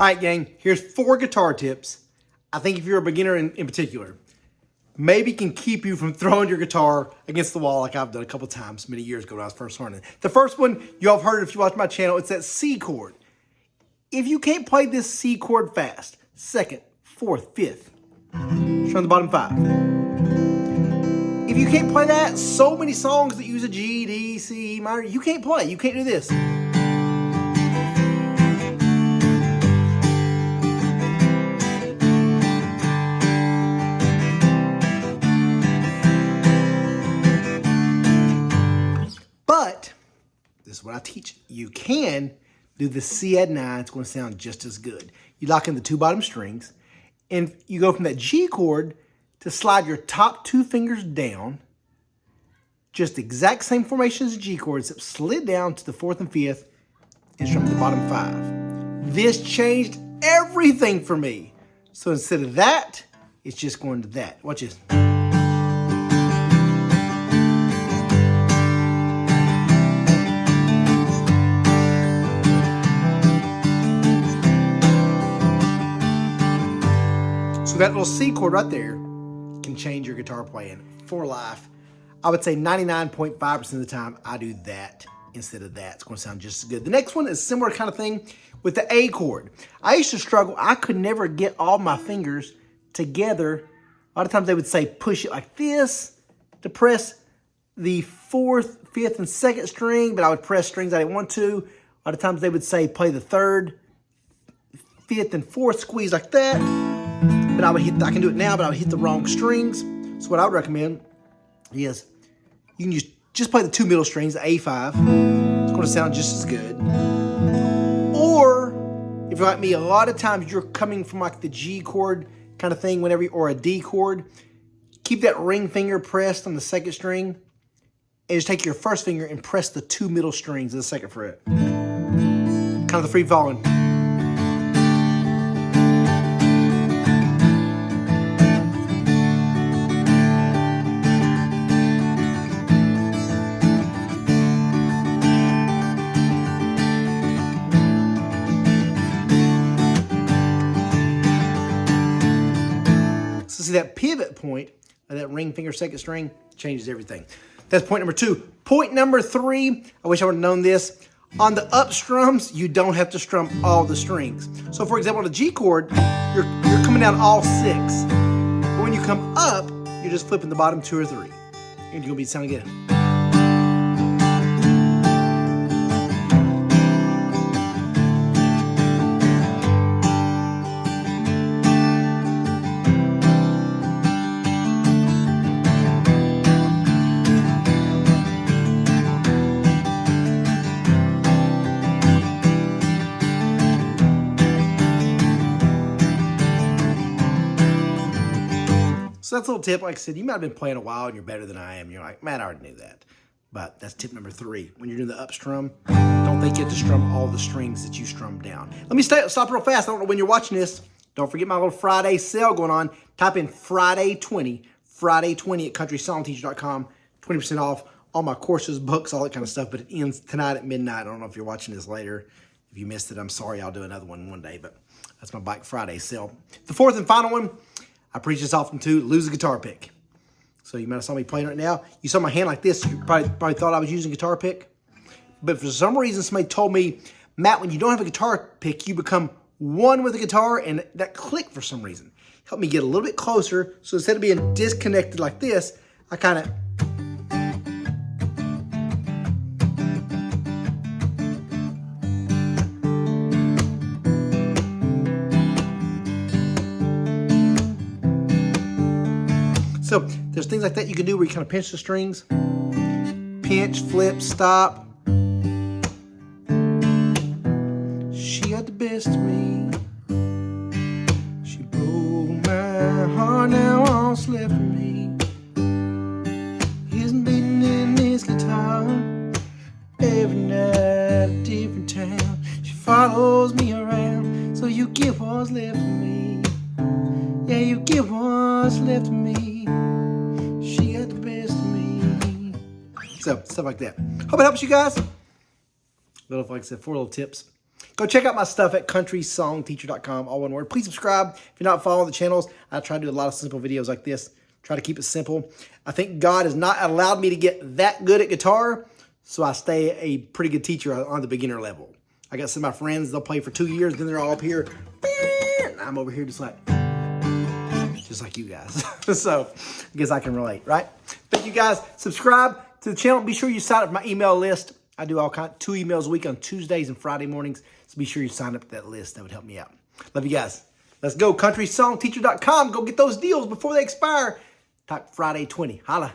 All right, gang, here's 4 guitar tips. I think if you're a beginner in particular, maybe can keep you from throwing your guitar against the wall like I've done a couple times many years ago when I was first learning. The first one, you all have heard it if you watch my channel, it's that C chord. If you can't play this C chord fast, 2nd, 4th, 5th, strum the bottom 5. If you can't play that, so many songs that use a G, D, C, minor, you can't play. You can't do this. But this is what I teach. You can do the C add 9. It's going to sound just as good. You lock in the 2 bottom strings, and you go from that G chord to slide your top 2 fingers down. Just the exact same formation as the G chord, except slid down to the 4th and 5th, and strum the bottom 5. This changed everything for me. So instead of that, it's just going to that. Watch this. So that little C chord right there can change your guitar playing for life. I would say 99.5% of the time I do that instead of that. It's going to sound just as good. The next one is a similar kind of thing with the A chord. I used to struggle. I could never get all my fingers together. A lot of times they would say push it like this to press the 4th, 5th, and 2nd string, but I would press strings I didn't want to. A lot of times they would say play the 3rd, 5th, and 4th squeeze like that. But I can do it now, but I would hit the wrong strings. So what I would recommend is you can just play the 2 middle strings, the A5. It's going to sound just as good. Or if you're like me, a lot of times you're coming from like the G chord kind of thing or a D chord. Keep that ring finger pressed on the 2nd string and just take your 1st finger and press the 2 middle strings of the 2nd fret. Kind of the free falling. So see that pivot point of that ring finger 2nd string changes everything. That's point number 2. Point number 3, I wish I would have known this. On the up strums, you don't have to strum all the strings. So for example, on the G chord, you're coming down all 6. But when you come up, you're just flipping the bottom 2 or 3. And you're going to be sounding good. So that's a little tip. Like I said, you might have been playing a while and you're better than I am. You're like, man, I already knew that. But that's tip number 3. When you're doing the up strum, don't think you have to strum all the strings that you strum down. Let me stop real fast. I don't know when you're watching this. Don't forget my little Friday sale going on. Type in Friday 20 at CountrySongTeacher.com. 20% off all my courses, books, all that kind of stuff. But it ends tonight at midnight. I don't know if you're watching this later. If you missed it, I'm sorry. I'll do another one day. But that's my Black Friday sale. The 4th and final one, I preach this often too, lose a guitar pick. So you might have saw me playing right now. You saw my hand like this, you probably thought I was using a guitar pick. But for some reason, somebody told me, Matt, when you don't have a guitar pick, you become one with the guitar, and that clicked for some reason. Helped me get a little bit closer, so instead of being disconnected like this, I kind of... So there's things like that you can do where you kind of pinch the strings. Pinch, flip, stop. She got the best of me. She broke my heart, now all's left for me is beating in this guitar. Every night a different town. She follows me around. So you get what's left of me. Yeah, you get what's left of me. She got the best of me. So, stuff like that. Hope it helps you guys. Like I said, 4 little tips. Go check out my stuff at CountrySongTeacher.com, all one word. Please subscribe if you're not following the channels. I try to do a lot of simple videos like this. Try to keep it simple. I think God has not allowed me to get that good at guitar, so I stay a pretty good teacher on the beginner level. I got some of my friends, they'll play for 2 years, then they're all up here. And I'm over here just like you guys. So I guess I can relate, right? Thank you guys. Subscribe to the channel. Be sure you sign up for my email list. I do 2 emails a week on Tuesdays and Friday mornings. So be sure you sign up to that list. That would help me out. Love you guys. Let's go. CountrySongTeacher.com. Go get those deals before they expire. Talk Friday 20. Holla.